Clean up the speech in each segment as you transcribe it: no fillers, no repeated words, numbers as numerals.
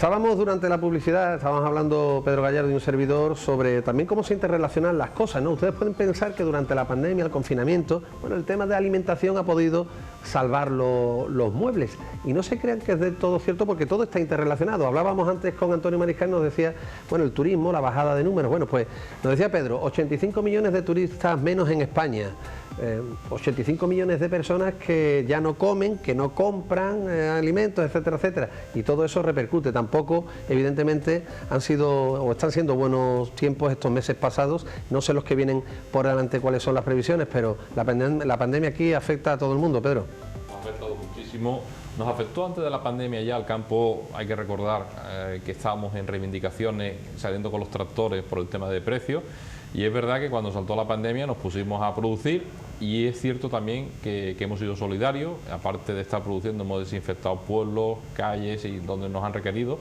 Estábamos durante la publicidad, estábamos hablando Pedro Gallardo y un servidor sobre también cómo se interrelacionan las cosas, ¿no? Ustedes pueden pensar que durante la pandemia, el confinamiento, bueno, el tema de alimentación ha podido salvar los muebles, y no se crean que es del todo cierto, porque todo está interrelacionado. Hablábamos antes con Antonio Mariscal, nos decía, bueno, el turismo, la bajada de números, bueno, pues nos decía Pedro, 85 millones de turistas menos en España, 85 millones de personas que ya no comen, que no compran alimentos, etcétera, etcétera, y todo eso repercute. Tampoco, evidentemente, han sido o están siendo buenos tiempos estos meses pasados. No sé los que vienen por delante cuáles son las previsiones, pero la pandemia aquí afecta a todo el mundo, Pedro. Nos ha afectado muchísimo. Nos afectó antes de la pandemia ya al campo. Hay que recordar que estábamos en reivindicaciones saliendo con los tractores por el tema de precios, y es verdad que cuando saltó la pandemia nos pusimos a producir, y es cierto también que hemos sido solidarios. Aparte de estar produciendo, hemos desinfectado pueblos, calles y donde nos han requerido,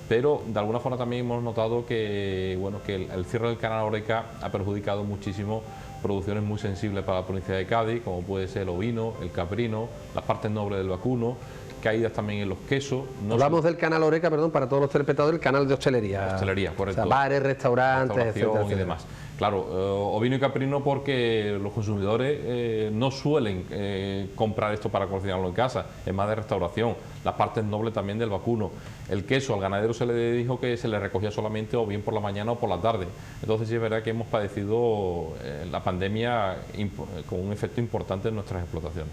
pero de alguna forma también hemos notado que, bueno, que el cierre del canal Oreca ha perjudicado muchísimo producciones muy sensibles para la provincia de Cádiz, como puede ser el ovino, el caprino, las partes nobles del vacuno, caídas también en los quesos. Hablamos del canal Oreca, perdón, para todos los telespectadores, el canal de hostelería. Hostelería, correcto. O sea, bares, restaurantes, etcétera, y demás. Claro, ovino y caprino, porque los consumidores no suelen comprar esto para cocinarlo en casa, es más de restauración. Las partes nobles también del vacuno. El queso, al ganadero se le dijo que se le recogía solamente o bien por la mañana o por la tarde. Entonces sí es verdad que hemos padecido la pandemia con un efecto importante en nuestras explotaciones.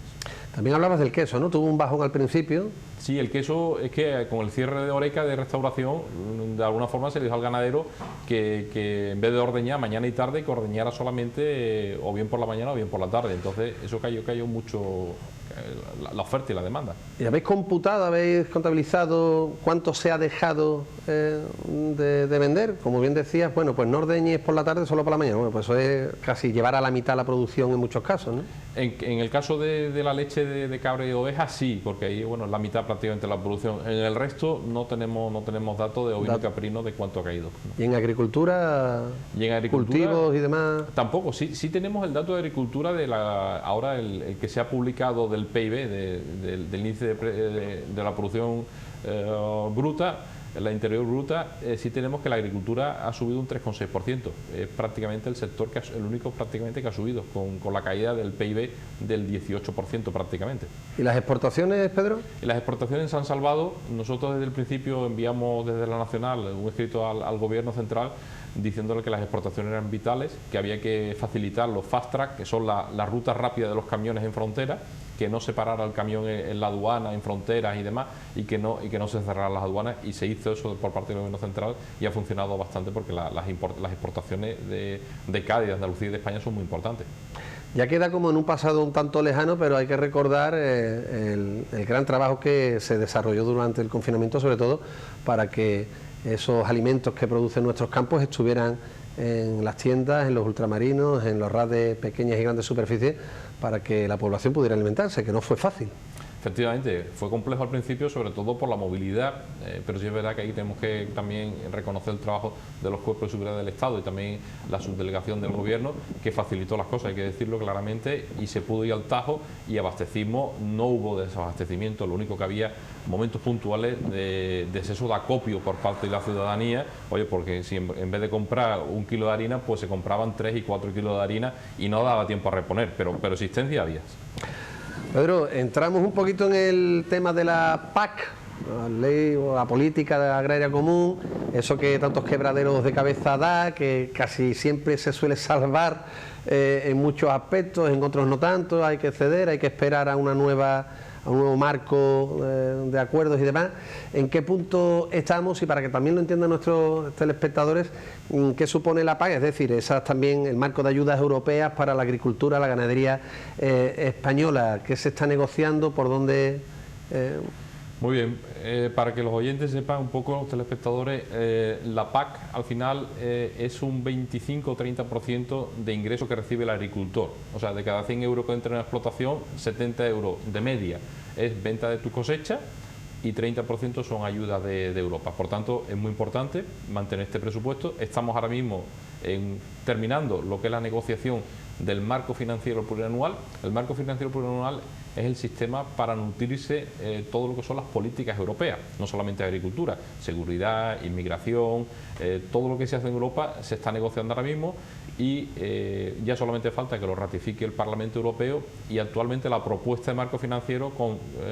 También hablabas del queso, ¿no? Tuvo un bajón al principio. Sí, el queso es que con el cierre de Oreca de restauración, de alguna forma se le dijo al ganadero que en vez de ordeñar mañana y tarde, que ordeñara solamente o bien por la mañana o bien por la tarde. Entonces eso cayó mucho la oferta y la demanda. ¿Y habéis computado, habéis contabilizado cuánto se ha dejado de vender? Como bien decías, bueno, pues no ordeñes por la tarde, solo por la mañana. Bueno, pues eso es casi llevar a la mitad la producción en muchos casos, ¿no? En el caso de la leche de cabra y oveja, sí, porque ahí, bueno, es la mitad prácticamente de la producción. En el resto no tenemos datos de ovino y caprino de cuánto ha caído, ¿no? ¿Y en agricultura? Cultivos y demás. Tampoco, sí tenemos el dato de agricultura ahora el que se ha publicado del PIB, del índice de la producción bruta, la interior bruta. Sí tenemos que la agricultura ha subido un 3,6%. Es prácticamente el sector el único prácticamente que ha subido, con la caída del PIB del 18% prácticamente. ¿Y las exportaciones, Pedro? Y las exportaciones se han salvado. Nosotros desde el principio enviamos desde la Nacional un escrito al Gobierno central diciéndole que las exportaciones eran vitales, que había que facilitar los fast track, que son la ruta rápida de los camiones en frontera, que no se parara el camión en la aduana, en fronteras y demás, y que no se cerraran las aduanas, y se hizo eso por parte del Gobierno central, y ha funcionado bastante, porque las exportaciones de Cádiz, de Andalucía y de España son muy importantes. Ya queda como en un pasado un tanto lejano, pero hay que recordar el gran trabajo que se desarrolló durante el confinamiento, sobre todo para que esos alimentos que producen nuestros campos estuvieran en las tiendas, en los ultramarinos, en los RAS de pequeñas y grandes superficies, para que la población pudiera alimentarse, que no fue fácil. Efectivamente, fue complejo al principio, sobre todo por la movilidad, pero sí es verdad que ahí tenemos que también reconocer el trabajo de los cuerpos de seguridad del Estado y también la subdelegación del Gobierno, que facilitó las cosas, hay que decirlo claramente, y se pudo ir al tajo y abastecimos. No hubo desabastecimiento, lo único que había momentos puntuales de exceso de acopio por parte de la ciudadanía, porque si en vez de comprar 1 kilo de harina, pues se compraban 3 y 4 kilos de harina y no daba tiempo a reponer, pero existencia había. Pedro, entramos un poquito en el tema de la PAC, la ley o la política agraria común, eso que tantos quebraderos de cabeza da, que casi siempre se suele salvar en muchos aspectos, en otros no tanto, hay que ceder, hay que esperar a un nuevo marco de acuerdos y demás. ¿En qué punto estamos? Y para que también lo entiendan nuestros telespectadores, ¿qué supone la PAC? Es decir, esas también el marco de ayudas europeas para la agricultura, la ganadería española. ¿Qué se está negociando? ¿Por dónde? Muy bien, para que los oyentes sepan un poco, los telespectadores, la PAC al final es un 25 o 30% de ingreso que recibe el agricultor. O sea, de cada 100 euros que entra en la explotación, 70 euros de media es venta de tu cosecha y 30% son ayudas de Europa. Por tanto, es muy importante mantener este presupuesto. Estamos ahora mismo terminando lo que es la negociación del marco financiero plurianual. El marco financiero plurianual es el sistema para nutrirse todo lo que son las políticas europeas, no solamente agricultura, seguridad, inmigración, todo lo que se hace en Europa se está negociando ahora mismo y ya solamente falta que lo ratifique el Parlamento Europeo, y actualmente la propuesta de marco financiero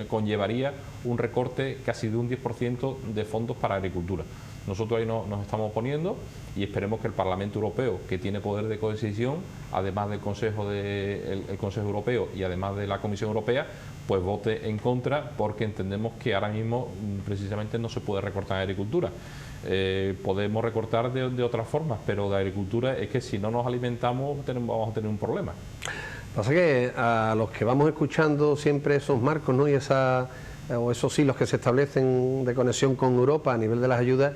conllevaría un recorte casi de un 10% de fondos para agricultura. Nosotros ahí nos estamos oponiendo y esperemos que el Parlamento Europeo, que tiene poder de codecisión, además del Consejo Europeo y además de la Comisión Europea, pues vote en contra, porque entendemos que ahora mismo precisamente no se puede recortar en agricultura. Podemos recortar de otras formas, pero de agricultura es que si no nos alimentamos vamos a tener un problema. Pasa que a los que vamos escuchando siempre esos marcos, ¿no?, y esos hilos que se establecen de conexión con Europa a nivel de las ayudas,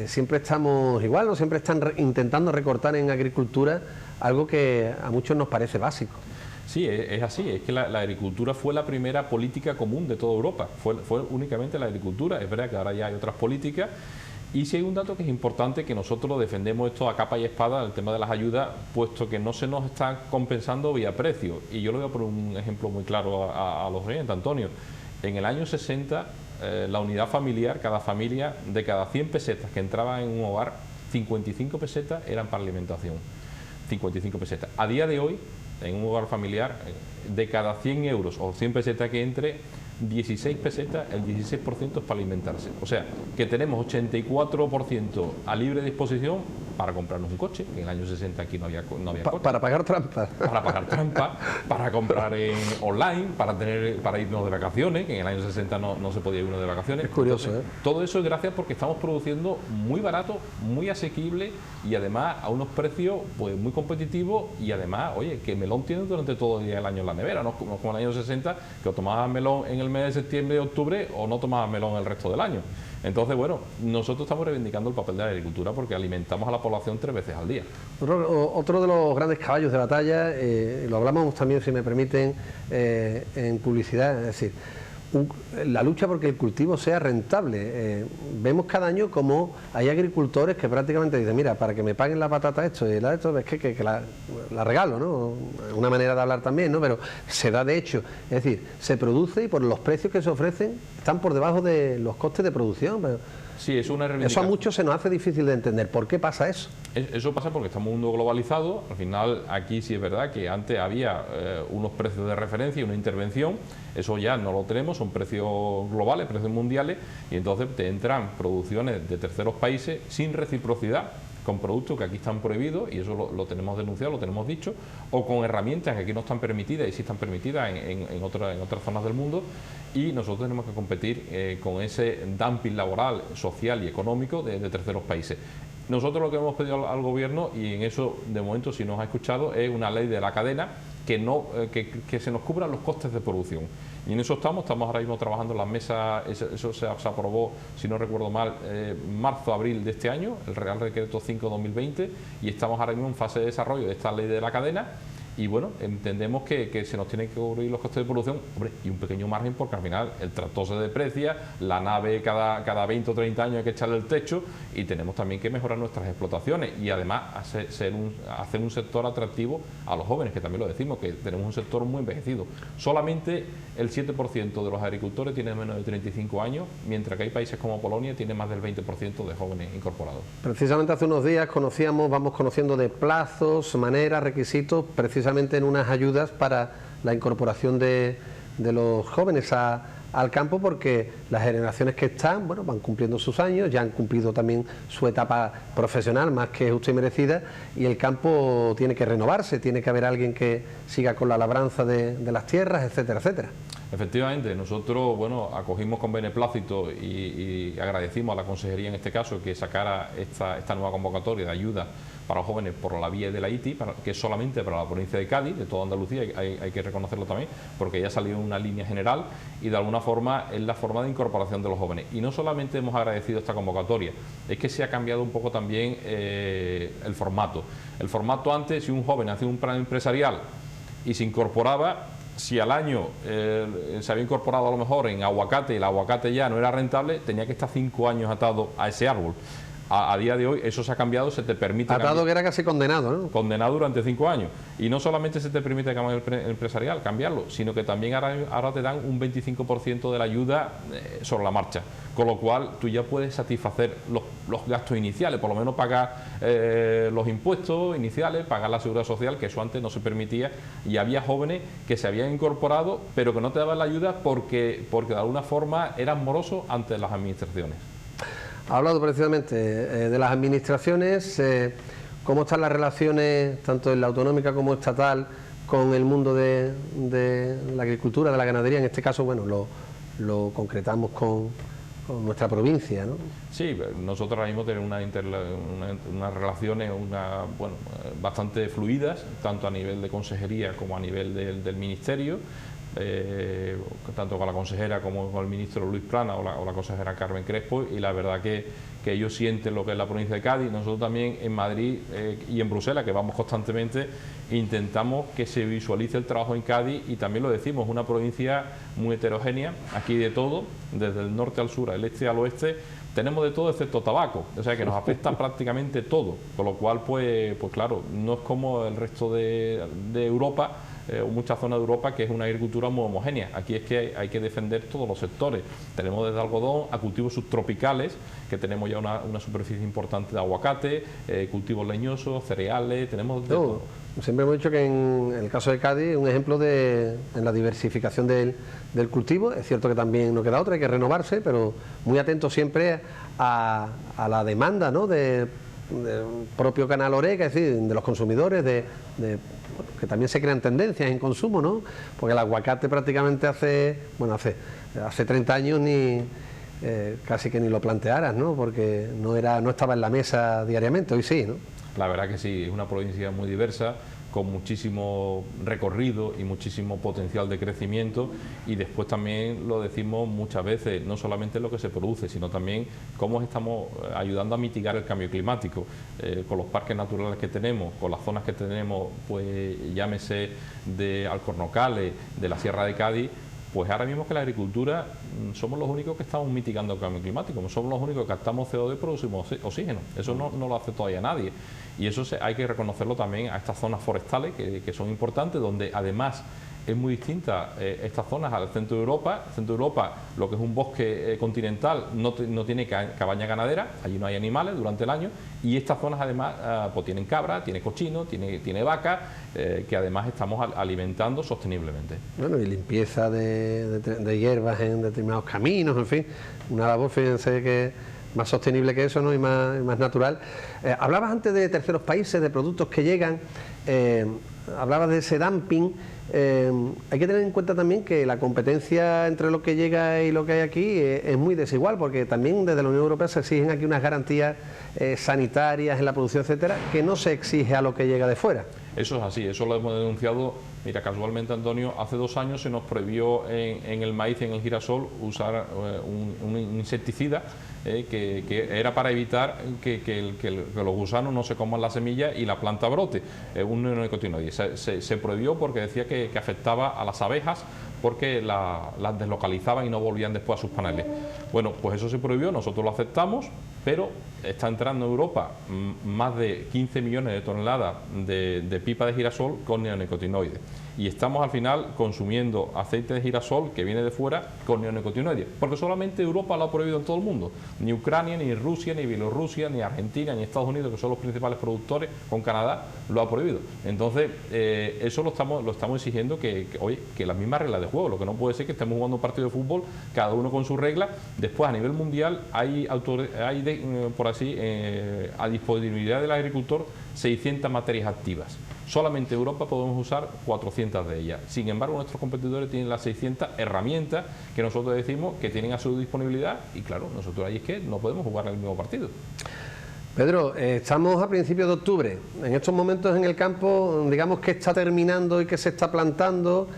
siempre estamos igual, ¿no? Siempre están intentando recortar en agricultura algo que a muchos nos parece básico. Sí, es así, es que la agricultura fue la primera política común de toda Europa, fue únicamente la agricultura. Es verdad que ahora ya hay otras políticas, y si hay un dato que es importante, que nosotros defendemos esto a capa y espada, el tema de las ayudas, puesto que no se nos está compensando vía precio. Y yo le voy a poner un ejemplo muy claro a los oyentes, Antonio. En el año 60, la unidad familiar, cada familia, de cada 100 pesetas que entraban en un hogar, 55 pesetas eran para alimentación. 55 pesetas. A día de hoy, en un hogar familiar, de cada 100 euros o 100 pesetas que entre, 16 pesetas, el 16% es para alimentarse. O sea, que tenemos 84% a libre disposición para comprarnos un coche, que en el año 60 aquí no había coche. Para pagar trampa. Para pagar trampa, para comprar online, para irnos de vacaciones, que en el año 60 no se podía ir uno de vacaciones. Es curioso. Entonces, todo eso es gracias porque estamos produciendo muy barato, muy asequible, y además a unos precios pues muy competitivos, y además, oye, que melón tiene durante todo el día del año en la nevera, no como en el año 60, que o tomabas melón en el mes de septiembre y octubre o no tomabas melón el resto del año. Entonces, bueno, nosotros estamos reivindicando el papel de la agricultura porque alimentamos a la población 3 veces al día. Otro de los grandes caballos de batalla, lo hablamos también, si me permiten, en publicidad, es decir, la lucha porque el cultivo sea rentable. Vemos cada año como hay agricultores que prácticamente dicen, mira, para que me paguen la patata esto y la esto, es que la regalo, ¿no? Una manera de hablar también, ¿no? Pero se da de hecho. Es decir, se produce y por los precios que se ofrecen están por debajo de los costes de producción. Pero sí, es una reivindicación. Eso a muchos se nos hace difícil de entender. ¿Por qué pasa eso? Eso pasa porque estamos en un mundo globalizado. Al final, aquí sí es verdad que antes había unos precios de referencia y una intervención. Eso ya no lo tenemos, son precios globales, precios mundiales, y entonces te entran producciones de terceros países sin reciprocidad, con productos que aquí están prohibidos, y eso lo tenemos denunciado, lo tenemos dicho, o con herramientas que aquí no están permitidas y sí están permitidas en otras zonas del mundo, y nosotros tenemos que competir con ese dumping laboral, social y económico de terceros países. Nosotros lo que hemos pedido al gobierno, y en eso de momento si nos ha escuchado, es una ley de la cadena que se nos cubran los costes de producción. Y en eso estamos ahora mismo trabajando en las mesas. Eso se aprobó, si no recuerdo mal, marzo-abril de este año, el Real Decreto 5/2020, y estamos ahora mismo en fase de desarrollo de esta ley de la cadena. Y bueno, entendemos que se nos tienen que cubrir los costes de producción, hombre, y un pequeño margen, porque al final el tractor se deprecia, la nave cada 20 o 30 años hay que echarle el techo, y tenemos también que mejorar nuestras explotaciones y además hacer un sector atractivo a los jóvenes, que también lo decimos, que tenemos un sector muy envejecido. Solamente el 7% de los agricultores tienen menos de 35 años, mientras que hay países como Polonia tienen más del 20% de jóvenes incorporados. Precisamente hace unos días vamos conociendo de plazos, maneras, requisitos, precisamente en unas ayudas para la incorporación de los jóvenes al campo, porque las generaciones que están, bueno, van cumpliendo sus años, ya han cumplido también su etapa profesional más que justa y merecida, y el campo tiene que renovarse, tiene que haber alguien que siga con la labranza de las tierras, etcétera, etcétera. Efectivamente, nosotros, bueno, acogimos con beneplácito y agradecimos a la Consejería en este caso que sacara esta nueva convocatoria de ayuda para los jóvenes por la vía de la ITI, que es solamente para la provincia de Cádiz, de toda Andalucía, hay que reconocerlo también, porque ya salió una línea general y de alguna forma es la forma de incorporación de los jóvenes. Y no solamente hemos agradecido esta convocatoria, es que se ha cambiado un poco también el formato. El formato antes, si un joven hacía un plan empresarial y se incorporaba, si al año se había incorporado a lo mejor en aguacate y el aguacate ya no era rentable, tenía que estar 5 años atado a ese árbol. A día de hoy eso se ha cambiado, se te permite... Atado que era casi condenado, ¿no? Condenado durante 5 años. Y no solamente se te permite cambiar el empresarial, cambiarlo, sino que también ahora te dan un 25% de la ayuda sobre la marcha. Con lo cual tú ya puedes satisfacer los gastos iniciales, por lo menos pagar los impuestos iniciales, pagar la seguridad social, que eso antes no se permitía. Y había jóvenes que se habían incorporado, pero que no te daban la ayuda porque de alguna forma eran morosos ante las administraciones. Ha hablado precisamente de las administraciones, cómo están las relaciones, tanto en la autonómica como estatal, con el mundo de la agricultura, de la ganadería. En este caso, bueno, lo concretamos con nuestra provincia, ¿no? Sí, nosotros ahora mismo tenemos unas relaciones bastante fluidas, tanto a nivel de consejería como a nivel del ministerio. Tanto con la consejera como con el ministro Luis Plana o la consejera Carmen Crespo, y la verdad que ellos sienten lo que es la provincia de Cádiz. Nosotros también en Madrid y en Bruselas, que vamos constantemente, intentamos que se visualice el trabajo en Cádiz, y también lo decimos, es una provincia muy heterogénea, aquí de todo, desde el norte al sur, al este al oeste, tenemos de todo excepto tabaco, o sea que nos afecta prácticamente todo, con lo cual pues claro, no es como el resto de Europa, muchas zonas de Europa, que es una agricultura muy homogénea. Aquí es que hay que defender todos los sectores. Tenemos desde algodón a cultivos subtropicales, que tenemos ya una superficie importante de aguacate, cultivos leñosos, cereales, tenemos de todo. Siempre hemos dicho que en el caso de Cádiz, un ejemplo en la diversificación del cultivo. Es cierto que también no queda otra, hay que renovarse, pero muy atento siempre a la demanda, ¿no?, del propio canal Oreca, es decir, de los consumidores, que también se crean tendencias en consumo, ¿no? Porque el aguacate prácticamente hace 30 años casi que ni lo plantearas, ¿no?, porque no estaba en la mesa diariamente. Hoy sí, ¿no? La verdad que sí, es una provincia muy diversa, con muchísimo recorrido y muchísimo potencial de crecimiento, y después también lo decimos muchas veces, no solamente lo que se produce, sino también cómo estamos ayudando a mitigar el cambio climático, con los parques naturales que tenemos, con las zonas que tenemos, pues llámese de Alcornocales, de la Sierra de Cádiz. Pues ahora mismo que la agricultura somos los únicos que estamos mitigando el cambio climático, somos los únicos que captamos CO2 y producimos oxígeno. Eso no lo hace todavía nadie. Y eso hay que reconocerlo también a estas zonas forestales que son importantes, donde además es muy distinta estas zonas al centro de Europa. El centro de Europa, lo que es un bosque continental, no tiene cabaña ganadera, allí no hay animales durante el año, y estas zonas además pues tienen cabra, tiene cochino, tiene vaca, que además estamos alimentando sosteniblemente. Bueno, y limpieza de hierbas en determinados caminos, en fin, una labor, fíjense, que más sostenible que eso, ¿no?, y más natural. Hablabas antes de terceros países, de productos que llegan, hablabas de ese dumping. Hay que tener en cuenta también que la competencia entre lo que llega y lo que hay aquí es muy desigual, porque también desde la Unión Europea se exigen aquí unas garantías sanitarias en la producción, etcétera, que no se exige a lo que llega de fuera. Eso es así, eso lo hemos denunciado. Mira, casualmente, Antonio, hace 2 años se nos prohibió en el maíz y en el girasol usar un insecticida que era para evitar que los gusanos no se coman la semilla y la planta brote, un neonicotinoide. Se prohibió porque decía que afectaba a las abejas, porque las deslocalizaban y no volvían después a sus paneles. Bueno, pues eso se prohibió, nosotros lo aceptamos, pero está entrando en Europa más de 15 millones de toneladas de pipa de girasol con neonicotinoides. Y estamos al final consumiendo aceite de girasol que viene de fuera con neonicotinoides, porque solamente Europa lo ha prohibido en todo el mundo. Ni Ucrania, ni Rusia, ni Bielorrusia, ni Argentina, ni Estados Unidos, que son los principales productores, con Canadá, lo ha prohibido. Entonces, eso lo estamos exigiendo, que las mismas reglas de juego. Lo que no puede ser que estemos jugando un partido de fútbol, cada uno con sus reglas. Después, a nivel mundial, a disponibilidad del agricultor 600 materias activas. Solamente en Europa podemos usar 400 de ellas. Sin embargo, nuestros competidores tienen las 600 herramientas que nosotros decimos que tienen a su disponibilidad, y claro, nosotros ahí es que no podemos jugar el mismo partido. Pedro, estamos a principios de octubre. En estos momentos en el campo, digamos que está terminando y que se está plantando.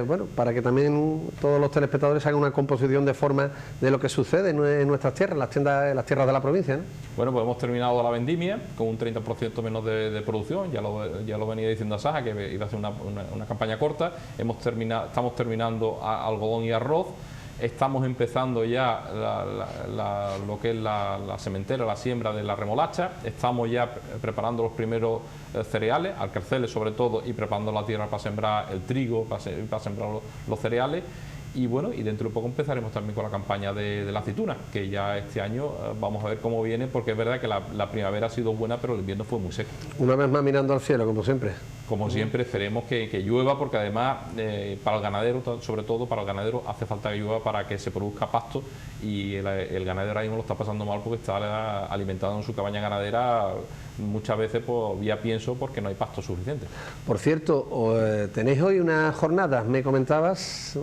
Bueno, para que también todos los telespectadores hagan una composición de forma de lo que sucede en nuestras tierras, las tierras de la provincia, ¿no? Bueno, pues hemos terminado la vendimia con un 30% menos de producción, ya lo venía diciendo Asaja, que iba a ser una campaña corta. Estamos terminando algodón y arroz. Estamos empezando ya lo que es la sementera, la siembra de la remolacha. Estamos ya preparando los primeros cereales, alcarceles sobre todo, y preparando la tierra para sembrar el trigo, para sembrar los cereales. Y bueno, y dentro de poco empezaremos también con la campaña de la aceituna, que ya este año vamos a ver cómo viene, porque es verdad que la primavera ha sido buena, pero el invierno fue muy seco. Una vez más mirando al cielo, como siempre. Como siempre, esperemos que llueva, porque además para el ganadero, sobre todo para el ganadero, hace falta que llueva para que se produzca pasto, y el ganadero ahora mismo lo está pasando mal porque está alimentado en su cabaña ganadera muchas veces vía pienso, porque no hay pasto suficiente. Por cierto, tenéis hoy unas jornadas, me comentabas...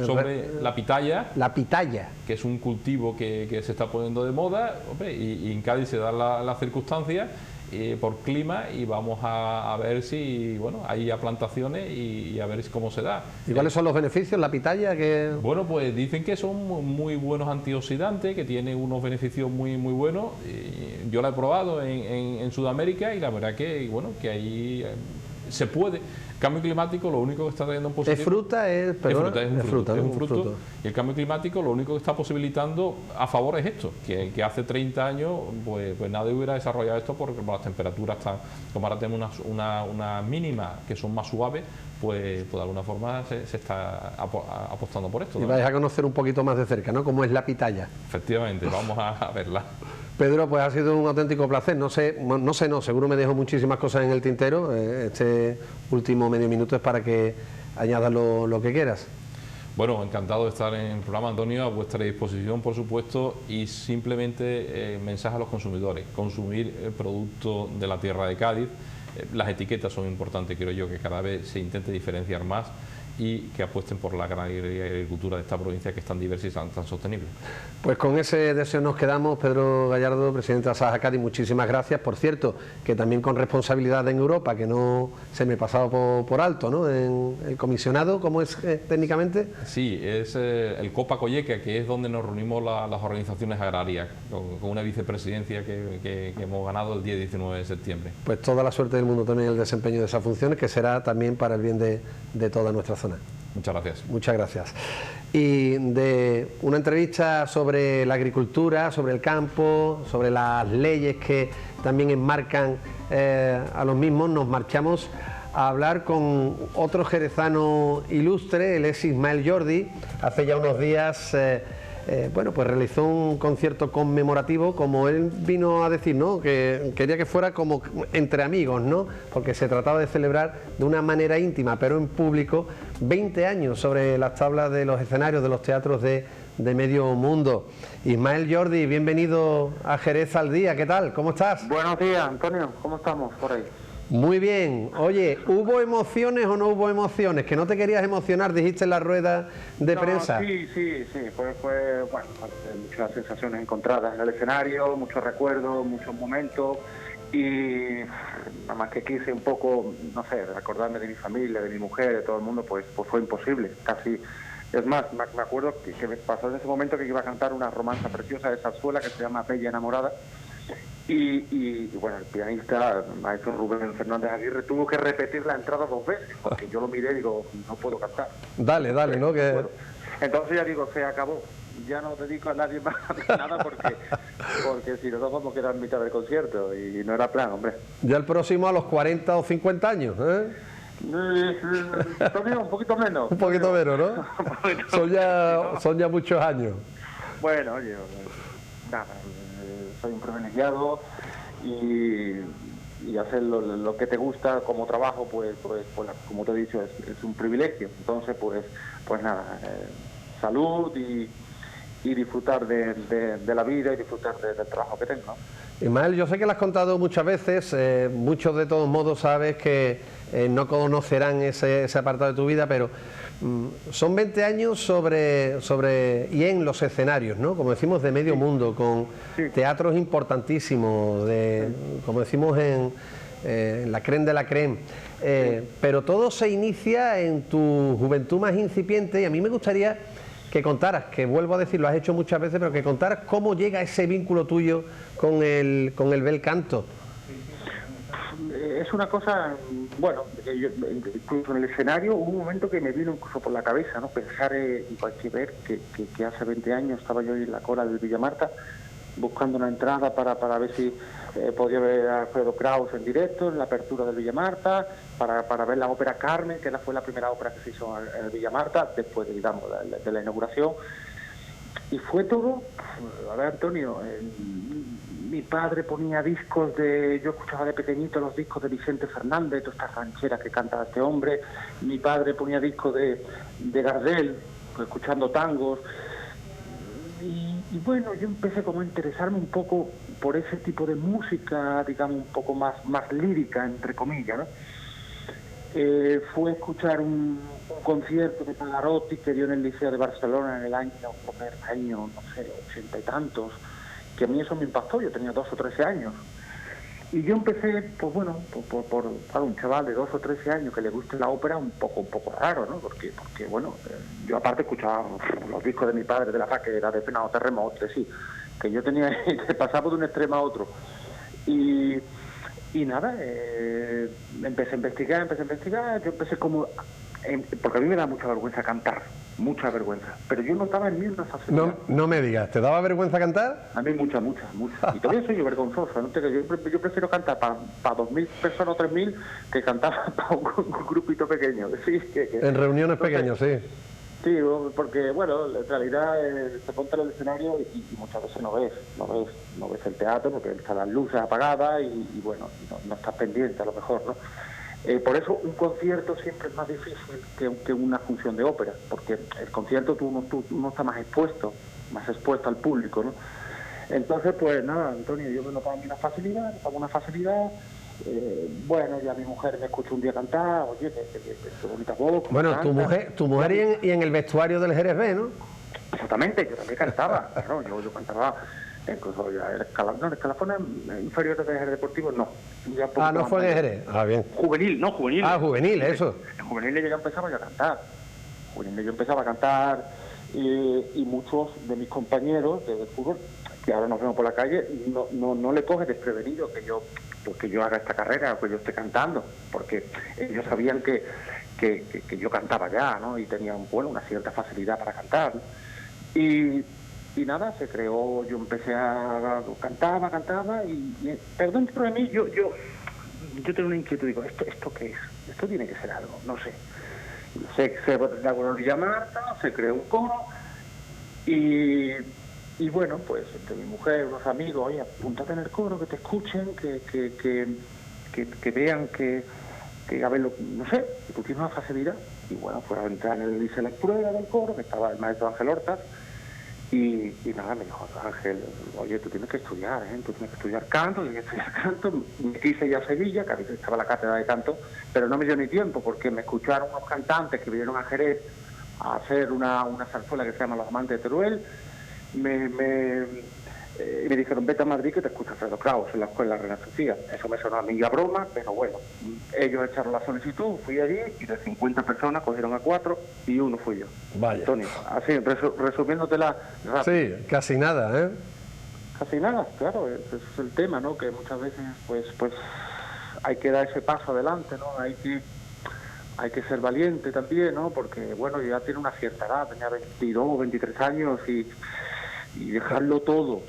sobre la pitaya. La pitaya. Que es un cultivo que se está poniendo de moda, hombre, y en Cádiz se dan las circunstancias por clima, y vamos a ver si, bueno, hay ya plantaciones y a ver cómo se da. ¿Y cuáles son los beneficios, la pitaya? Bueno, pues dicen que son muy buenos antioxidantes, que tiene unos beneficios muy buenos. Yo la he probado en Sudamérica, y la verdad que, bueno, que ahí se puede. Cambio climático lo único que está trayendo en positivo... ¿Es fruta? Es un fruto. Y el cambio climático lo único que está posibilitando a favor es esto, que hace 30 años pues nadie hubiera desarrollado esto, porque como las temperaturas están, como ahora tenemos una mínima que son más suaves, pues de alguna forma se está apostando por esto, ¿no? Y vais a conocer un poquito más de cerca, ¿no?, cómo es la pitaya. Efectivamente, vamos a verla. Pedro, pues ha sido un auténtico placer. No, seguro me dejo muchísimas cosas en el tintero. Este último medio minuto es para que añadas lo que quieras. Bueno, encantado de estar en el programa, Antonio, a vuestra disposición, por supuesto, y simplemente mensaje a los consumidores: consumir el producto de la tierra de Cádiz. Las etiquetas son importantes, creo yo, que cada vez se intente diferenciar más, y que apuesten por la ganadería y agricultura de esta provincia, que es tan diversa y tan sostenible. Pues con ese deseo nos quedamos. Pedro Gallardo, presidente de Asaja Cádiz, muchísimas gracias. Por cierto, que también con responsabilidad en Europa, que no se me ha pasado por alto, ¿no?, en el comisionado, ¿cómo es técnicamente? Sí, es el Copa Colleca, que es donde nos reunimos las organizaciones agrarias, con una vicepresidencia que hemos ganado el día 19 de septiembre. Pues toda la suerte del mundo también en el desempeño de esas funciones, que será también para el bien de toda nuestra zona. Muchas gracias. Muchas gracias. Y de una entrevista sobre la agricultura, sobre el campo, sobre las leyes que también enmarcan a los mismos, nos marchamos a hablar con otro jerezano ilustre. Él es Ismael Jordi. Hace ya unos días pues realizó un concierto conmemorativo, como él vino a decir, ¿no?, que quería que fuera como entre amigos, ¿no?, porque se trataba de celebrar de una manera íntima, pero en público, 20 años sobre las tablas de los escenarios de los teatros de medio mundo. Ismael Jordi, bienvenido a Jerez al Día. ¿Qué tal? ¿Cómo estás? Buenos días, Antonio. ¿Cómo estamos por ahí? Muy bien. Oye, ¿hubo emociones o no hubo emociones? Que no te querías emocionar, dijiste en la rueda de prensa. Sí. Fue bueno, muchas sensaciones encontradas en el escenario, muchos recuerdos, muchos momentos, y nada más que quise un poco, no sé, acordarme de mi familia, de mi mujer, de todo el mundo, pues fue imposible. Casi, es más, me acuerdo que me pasó en ese momento que iba a cantar una romanza preciosa de Zarzuela que se llama Bella Enamorada. Y bueno, el pianista, maestro Rubén Fernández Aguirre, tuvo que repetir la entrada 2 veces, porque yo lo miré y digo, no puedo cantar. Dale, ¿no? Que... Bueno, entonces ya digo, se acabó. Ya no dedico a nadie más nada, porque si no nos vamos a quedar en mitad del concierto, y no era plan, hombre. Ya el próximo a los 40 o 50 años, ¿eh? Un poquito menos. Un poquito menos, ¿no? Son ya muchos años. Bueno, oye, nada, soy un privilegiado, y hacer lo que te gusta como trabajo, pues como te he dicho, es un privilegio. Entonces, pues nada, salud y disfrutar de la vida y disfrutar del trabajo que tengo, ¿no? Ismael, yo sé que lo has contado muchas veces, muchos de todos modos sabes que no conocerán ese apartado de tu vida, pero son 20 años sobre y en los escenarios, ¿no?, como decimos, de medio mundo, con teatros importantísimos, como decimos en la crème de la crème, pero todo se inicia en tu juventud más incipiente, y a mí me gustaría que contaras, que vuelvo a decir, lo has hecho muchas veces, pero que contaras cómo llega ese vínculo tuyo con el bel canto. es una cosa, bueno, incluso en el escenario hubo un momento que me vino incluso por la cabeza, ¿no? Pensar, hay que ver que hace 20 años estaba yo en la cola del Villa Marta buscando una entrada para ver si podía ver a Alfredo Kraus en directo en la apertura del Villa Marta, para ver la ópera Carmen, que fue la primera ópera que se hizo en el Villa Marta, después, digamos, de la inauguración. Y fue todo, a ver, Antonio, mi padre ponía discos yo escuchaba de pequeñito los discos de Vicente Fernández, todas estas rancheras que canta este hombre. Mi padre ponía discos de Gardel, escuchando tangos. Y bueno, yo empecé como a interesarme un poco por ese tipo de música, digamos, un poco más lírica, entre comillas, ¿no? Fue escuchar un concierto de Pavarotti que dio en el Liceo de Barcelona en el año, no sé, 80 y tantos, que a mí eso me impactó. Yo tenía 12 o 13 años. Y yo empecé, pues bueno, por un chaval de 12 o 13 años que le guste la ópera, un poco raro, ¿no? Porque bueno, yo aparte escuchaba los discos de mi padre, de la paz, que era de Fernando Terremoto, sí, que yo tenía que pasaba de un extremo a otro. Y nada, empecé a investigar, yo empecé como... porque a mí me da mucha vergüenza cantar, mucha vergüenza, pero yo notaba en mí una facilidad. No me digas, ¿te daba vergüenza cantar? A mí mucha. Y todavía soy yo vergonzoso, ¿no? Yo prefiero cantar para 2.000 personas o 3.000 que cantar para un grupito pequeño. Sí, en reuniones pequeñas, sí. Sí, porque bueno, en realidad te montas en el escenario y muchas veces no ves el teatro porque están las luces apagadas y bueno, no estás pendiente a lo mejor, ¿no? Por eso un concierto siempre es más difícil que una función de ópera, porque el concierto tú no estás más expuesto al público, ¿no? Entonces, pues nada, Antonio, yo me notaba una facilidad, bueno, ya mi mujer me escuchó un día cantar, oye, qué bonita voz. Bueno, canta. tu mujer y en el vestuario del Jerez B, ¿no? Exactamente, yo también cantaba, claro, yo cantaba. Incluso ya el escalafón inferior de Jerez Deportivo, no. No fue en Jerez. Bien. Juvenil. Juvenil, eso. En juvenil yo empezaba a cantar. Y muchos de mis compañeros de fútbol, que ahora nos vemos por la calle, no le coge desprevenido que yo haga esta carrera, que yo esté cantando, porque ellos sabían que yo cantaba ya, ¿no? Y tenía una cierta facilidad para cantar, ¿no? Y nada, se creó, yo empecé cantaba pero dentro de mí yo tengo una inquietud, digo, ¿esto qué es? Esto tiene que ser algo, no sé. Se Villa Marta, se creó un coro y bueno, pues mi mujer, unos amigos, oye, apúntate en el coro, que te escuchen, que vean que a ver, no sé, que tú tienes una facilidad. Y bueno, fueron a entrar en el hice la prueba del coro, que estaba el maestro Ángel Hortas. Y nada, me dijo, Ángel, oye, tú tienes que estudiar, tú tienes que estudiar canto, tienes que estudiar canto. Me quise ir a Sevilla, que a veces estaba la cátedra de canto, pero no me dio ni tiempo, porque me escucharon unos cantantes que vinieron a Jerez a hacer una zarzuela que se llama Los Amantes de Teruel. Me dijeron, vete a Madrid que te escucha Alfredo Kraus en la Escuela Reina Sofía. Eso me sonó a mí a broma, pero bueno, ellos echaron la solicitud, fui allí y de 50 personas cogieron a 4 y uno fui yo. Vaya. Antonio, así, resumiéndotela rápido. Sí, casi nada, ¿eh? Casi nada, claro, ese es el tema, ¿no? Que muchas veces pues hay que dar ese paso adelante, ¿no? Hay que ser valiente también, ¿no? Porque, bueno, yo ya tiene una cierta edad, tenía 22 o 23 años y dejarlo todo,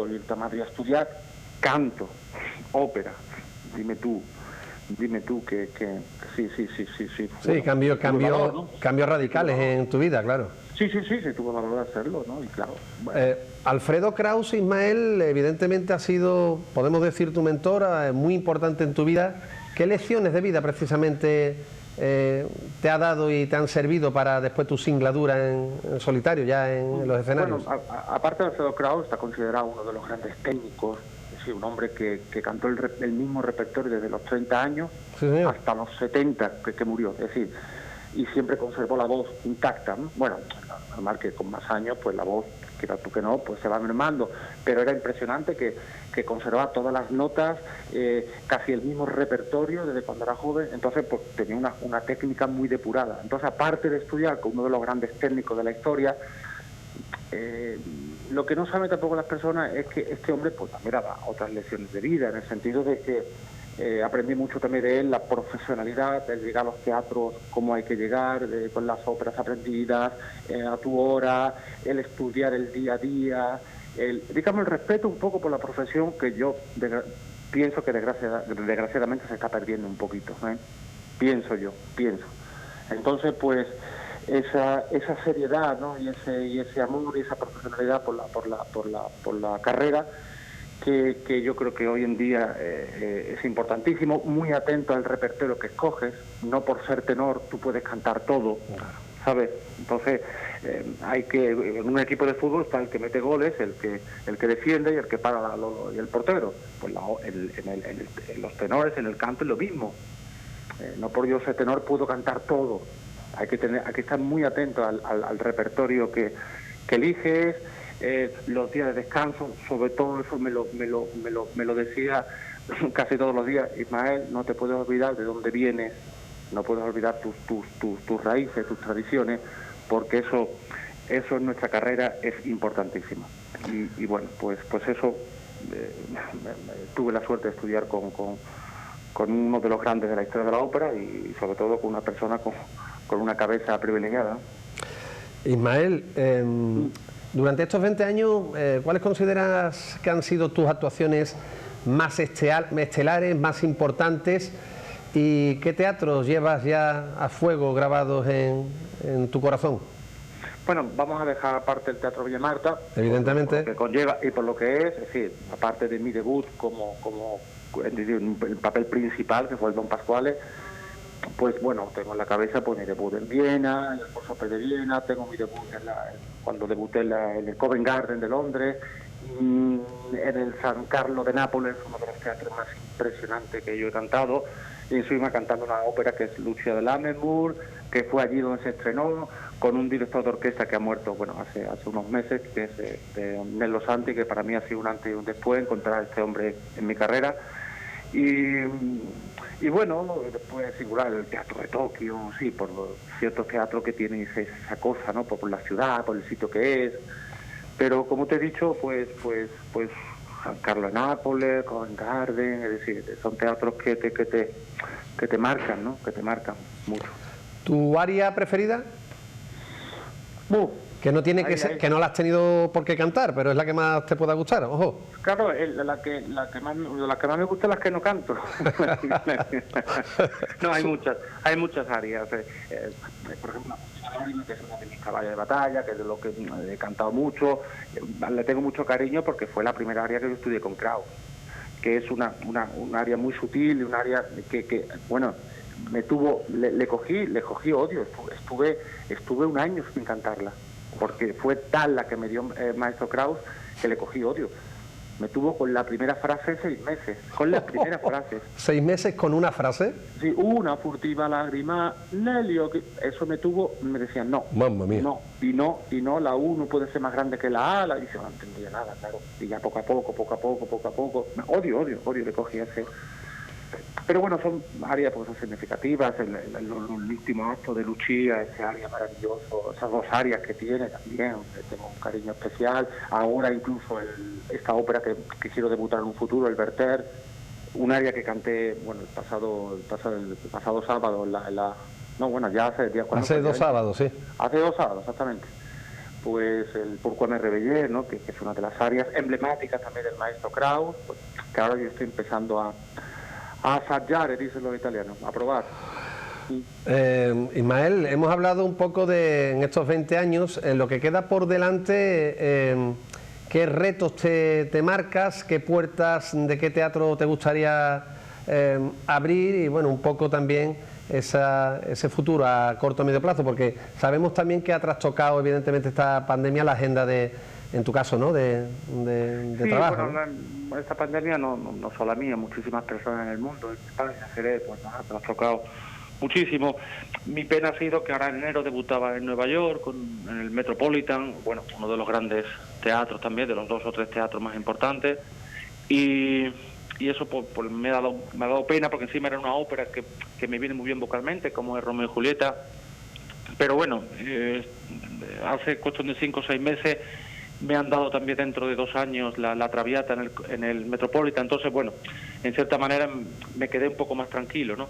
irte a Madrid a estudiar canto, ópera. Dime tú que sí. Sí, cambios radicales en tu vida, claro. Sí, tuve valor de hacerlo, ¿no? Y claro. Bueno. Alfredo Kraus, Ismael, evidentemente ha sido, podemos decir, tu mentora, muy importante en tu vida. ¿Qué lecciones de vida precisamente te ha dado y te han servido para después tu singladura en solitario, ya en los escenarios? Bueno, aparte de Alfredo Kraus, está considerado uno de los grandes técnicos, es decir, un hombre que cantó el mismo repertorio desde los 30 años hasta los 70 que murió, es decir, y siempre conservó la voz intacta, ¿no? Bueno, normal que con más años, pues la voz, quiera tú que no, pues se va mermando, pero era impresionante que conservaba todas las notas, casi el mismo repertorio desde cuando era joven, entonces pues tenía una técnica muy depurada. Entonces, aparte de estudiar con uno de los grandes técnicos de la historia, lo que no saben tampoco las personas es que este hombre pues también daba otras lecciones de vida, en el sentido de que Aprendí mucho también de él, la profesionalidad, el llegar a los teatros, cómo hay que llegar, con las óperas aprendidas, a tu hora, el estudiar el día a día, digamos el respeto un poco por la profesión que yo pienso que desgraciadamente se está perdiendo un poquito, ¿eh? Pienso. Entonces, pues, esa seriedad, ¿no? y ese amor y esa profesionalidad por la carrera, que yo creo que hoy en día es importantísimo, muy atento al repertorio que escoges, no por ser tenor tú puedes cantar todo, ¿sabes? Entonces hay que, en un equipo de fútbol está el que mete goles, el que defiende y el que para y el portero. Pues en los tenores, en el canto es lo mismo. No por yo ser tenor puedo cantar todo. Hay que estar muy atento al repertorio que eliges. Los días de descanso, sobre todo eso me lo decía casi todos los días: Ismael, no te puedes olvidar de dónde vienes, no puedes olvidar tus raíces, tus tradiciones, porque eso en nuestra carrera es importantísimo. Y bueno, pues eso, tuve la suerte de estudiar con uno de los grandes de la historia de la ópera, y sobre todo con una persona con una cabeza privilegiada. Ismael, durante estos 20 años, ¿cuáles consideras que han sido tus actuaciones más estelares, más importantes? ¿Y qué teatros llevas ya a fuego grabados en tu corazón? Bueno, vamos a dejar aparte el Teatro Villa Marta, evidentemente, por lo que conlleva y por lo que es decir, aparte de mi debut como el papel principal, que fue el Don Pasquale. Pues bueno, tengo en la cabeza pues mi debut en Viena, en el Forsope de Viena, tengo mi debut cuando debuté en el Covent Garden de Londres, en el San Carlo de Nápoles, uno de los teatros más impresionantes que yo he cantado, y encima cantando una ópera que es Lucia de Lammermoor, que fue allí donde se estrenó, con un director de orquesta que ha muerto hace unos meses, que es de Nello Santi, que para mí ha sido un antes y un después encontrar a este hombre en mi carrera. Y bueno, después singular el Teatro de Tokio, sí, por ciertos teatros que tienen esa cosa, ¿no? Por la ciudad, por el sitio que es. Pero como te he dicho, pues San Carlo de Nápoles, Covent Garden, es decir, son teatros que te marcan, ¿no? Que te marcan mucho. ¿Tu aria preferida? Que no tiene que ser, que no la has tenido por qué cantar, pero es la que más te pueda gustar, ojo. Claro, la que más me gusta es las que no canto. No, hay muchas áreas. Por ejemplo, que es una de mis caballos de batalla, que es de lo que he cantado mucho. Le tengo mucho cariño porque fue la primera área que yo estudié con Kraus, que es un área muy sutil, un área que bueno, le cogí odio. Estuve un año sin cantarla, porque fue tal la que me dio el maestro Kraus que le cogí odio. Me tuvo con la primera frase 6 meses, con la primera frase. 6 meses con una frase. Sí, una furtiva lágrima, Nelio, que eso me decían no. Mamma mía. No, y no, la U no puede ser más grande que la A, la dice, no entendía nada, claro. Y ya poco a poco, odio le cogí ese. Pero bueno, son áreas pues significativas, el último acto de Lucia, ese área maravilloso, esas 2 áreas que tiene también, tengo un cariño especial. Ahora incluso esta ópera que quiero debutar en un futuro, el Werther, un área que canté, bueno, el pasado sábado, ya hace días. Hace 2 sábados, sí. Hace 2 sábados, exactamente. Pues el Pourquoi me réveillé, ¿no? Que es una de las áreas emblemáticas también del maestro Kraus, pues, que ahora yo estoy empezando a assaggiare, dicen los italianos, a probar. Ismael, hemos hablado un poco en estos 20 años, en lo que queda por delante, ¿qué retos te marcas? ¿Qué puertas de qué teatro te gustaría abrir? Y bueno, un poco también ese futuro a corto o medio plazo, porque sabemos también que ha trastocado evidentemente esta pandemia la agenda en tu caso, ¿no? de trabajo. Bueno, esta pandemia no solo a mí, a muchísimas personas en el mundo, en España, pues ha trastocado muchísimo. Mi pena ha sido que ahora en enero debutaba en Nueva York, en el Metropolitan, bueno, uno de los grandes teatros también, de los 2 o 3 teatros más importantes, y eso pues me ha dado pena, porque encima era una ópera que me viene muy bien vocalmente, como es Romeo y Julieta. Pero bueno, hace cuestión de 5 o 6 meses me han dado también dentro de 2 años la Traviata en el Metropolitan. Entonces, bueno, en cierta manera me quedé un poco más tranquilo, ¿no?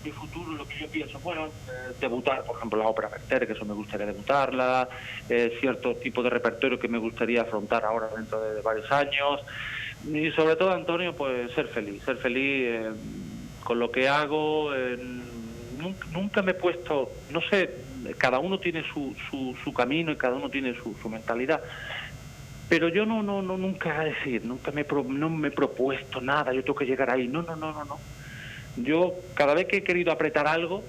Mi futuro, lo que yo pienso, debutar, por ejemplo, la ópera Werther, que eso me gustaría debutarla, cierto tipo de repertorio que me gustaría afrontar ahora dentro de varios años, y sobre todo, Antonio, pues ser feliz con lo que hago. Nunca me he puesto, no sé, cada uno tiene su camino y cada uno tiene su mentalidad, pero yo nunca no me he propuesto nada, yo tengo que llegar ahí, no. Yo cada vez que he querido apretar algo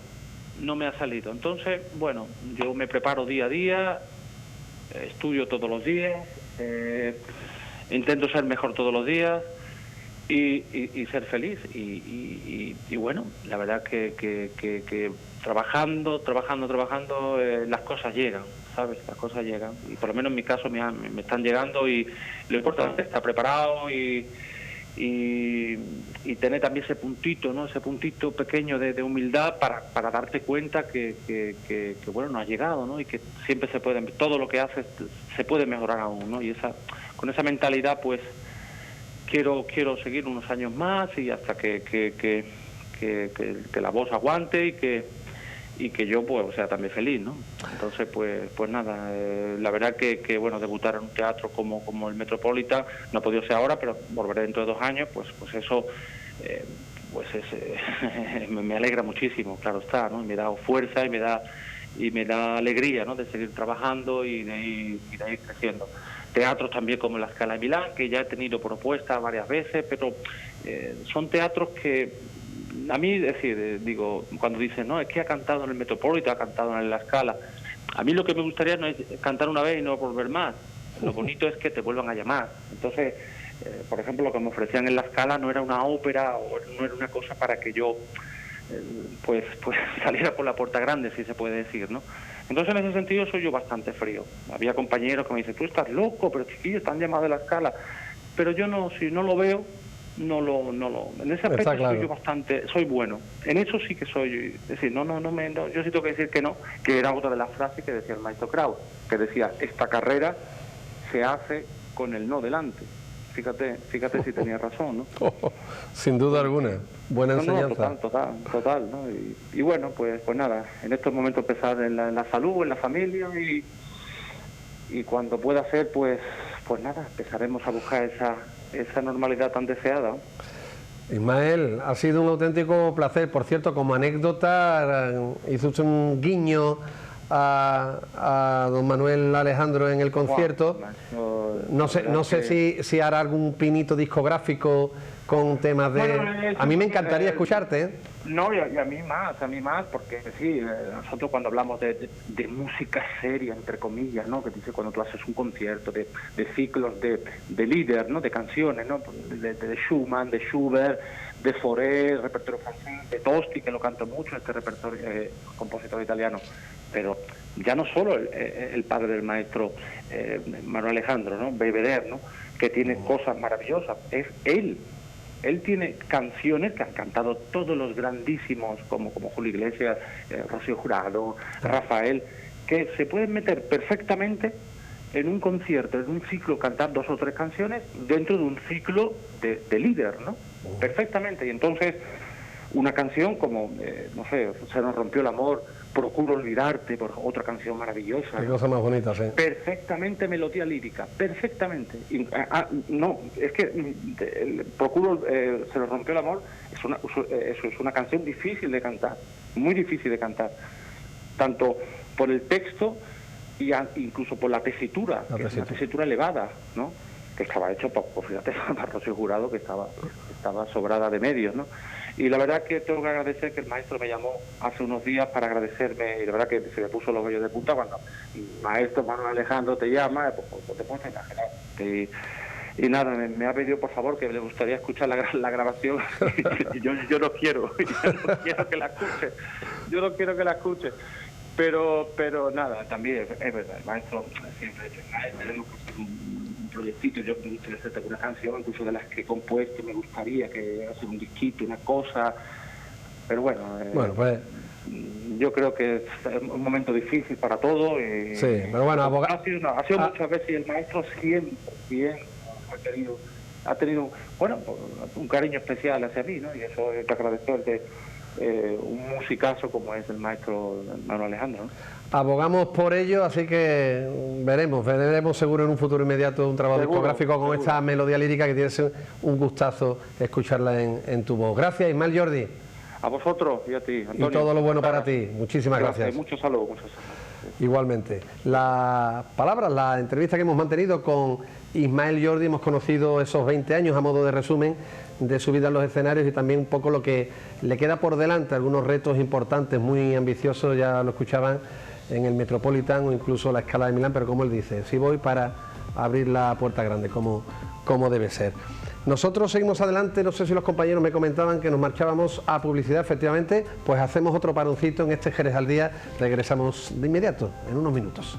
no me ha salido. Entonces, bueno, yo me preparo día a día, estudio todos los días, intento ser mejor todos los días y ser feliz. Y bueno, la verdad que trabajando, las cosas llegan, ¿sabes? Las cosas llegan. Y por lo menos en mi caso me están llegando, y lo importante es estar preparado y tener también ese puntito, ¿no? Ese puntito pequeño de humildad para darte cuenta que bueno, no has llegado, ¿no? Y que siempre todo lo que haces se puede mejorar aún, ¿no? Y con esa mentalidad, pues quiero seguir unos años más, y hasta que la voz aguante y que yo pues sea también feliz, ¿no? Entonces pues nada, la verdad que bueno, debutar en un teatro como el Metropolitan no ha podido ser ahora, pero volveré dentro de 2 años, pues eso me alegra muchísimo, claro está, ¿no? Y me da fuerza y me da alegría, ¿no? De seguir trabajando y de ir creciendo. Teatros también como la Scala de Milán, que ya he tenido propuestas varias veces, pero son teatros que a mí, digo, cuando dicen, no, es que ha cantado en el Metropolitan, ha cantado en la Scala, a mí lo que me gustaría no es cantar una vez y no volver más. Lo bonito es que te vuelvan a llamar. Entonces, por ejemplo, lo que me ofrecían en la Scala no era una ópera o no era una cosa para que yo pues saliera por la puerta grande, si se puede decir, ¿no? Entonces, en ese sentido soy yo bastante frío. Había compañeros que me dicen, tú estás loco, pero chiquillo, están llamados de la Scala. Pero yo no, si no lo veo, en ese aspecto claro. Soy bueno. En eso sí que soy, es decir, yo sí tengo que decir que no, que era otra de las frases que decía el maestro Kraus, que decía, esta carrera se hace con el no delante. Fíjate si tenía razón, ¿no? Sin duda alguna, buena enseñanza. Total, ¿no? Y bueno, pues nada, en estos momentos pensar en la salud, en la familia, y cuando pueda ser, pues nada, empezaremos a buscar esa normalidad tan deseada. Ismael, ha sido un auténtico placer. Por cierto, como anécdota, hizo usted un guiño a don Manuel Alejandro en el concierto. No sé si hará algún pinito discográfico con temas de... A mí me encantaría escucharte, ¿eh? No, y a mí más, porque sí, nosotros cuando hablamos de música seria, entre comillas, ¿no? Que dice cuando tú haces un concierto de ciclos de líder, ¿no? De canciones, ¿no? De Schumann, de Schubert, de Fauré, repertorio francés, de Tosti, que lo canto mucho, este repertorio, compositor italiano. Pero ya no solo el padre del maestro Manuel Alejandro, ¿no? Belvedere, ¿no? Que tiene cosas maravillosas, es él. Él tiene canciones que han cantado todos los grandísimos, como Julio Iglesias, Rocío Jurado, Rafael, que se pueden meter perfectamente en un concierto, en un ciclo, cantar 2 o 3 canciones dentro de un ciclo de líder, ¿no? Perfectamente. Y entonces, una canción como, no sé, Se nos rompió el amor, Procuro olvidarte, por otra canción maravillosa. Qué cosa más bonita, sí. Perfectamente melodía lírica, perfectamente. No, es que Procuro, Se nos rompió el amor, es una canción difícil de cantar, muy difícil de cantar, tanto por el texto y incluso por la tesitura, que es una tesitura elevada, ¿no? Que estaba hecho fíjate, para Rocío Jurado, que estaba sobrada de medios, ¿no? Y la verdad que tengo que agradecer que el maestro me llamó hace unos días para agradecerme, y la verdad que se me puso los vellos de punta cuando el maestro Manuel Alejandro te llama, pues te puedes imaginar. Y nada, me ha pedido por favor que le gustaría escuchar la grabación. Y yo no quiero que la escuche. Yo no quiero que la escuche. Pero nada, también es verdad, el maestro siempre dice, tenemos que hacer un proyectito. Yo me gustaría hacerte una canción, incluso de las que he compuesto, me gustaría que hacer un disquito, una cosa, pero bueno. Bueno, pues yo creo que es un momento difícil para todos. Y sí, pero bueno, ha sido muchas veces, y el maestro siempre ha tenido bueno, un cariño especial hacia mí, ¿no? Y eso es que agradecer de un musicazo como es el maestro Manuel Alejandro, ¿no? Abogamos por ello, así que veremos seguro en un futuro inmediato un trabajo discográfico con esta melodía lírica que tiene que ser un gustazo escucharla en tu voz. Gracias, Ismael Jordi. A vosotros y a ti, Antonio. Y todo lo bueno para ti. Muchísimas gracias. Mucho salud, Igualmente. Las palabras, la entrevista que hemos mantenido con Ismael Jordi, hemos conocido esos 20 años a modo de resumen de su vida en los escenarios y también un poco lo que le queda por delante, algunos retos importantes, muy ambiciosos, ya lo escuchaban en el Metropolitan o incluso la Scala de Milán, pero como él dice, sí voy para abrir la puerta grande, como debe ser. Nosotros seguimos adelante, no sé si los compañeros me comentaban que nos marchábamos a publicidad, efectivamente, pues hacemos otro paroncito en este Jerez al Día, regresamos de inmediato, en unos minutos.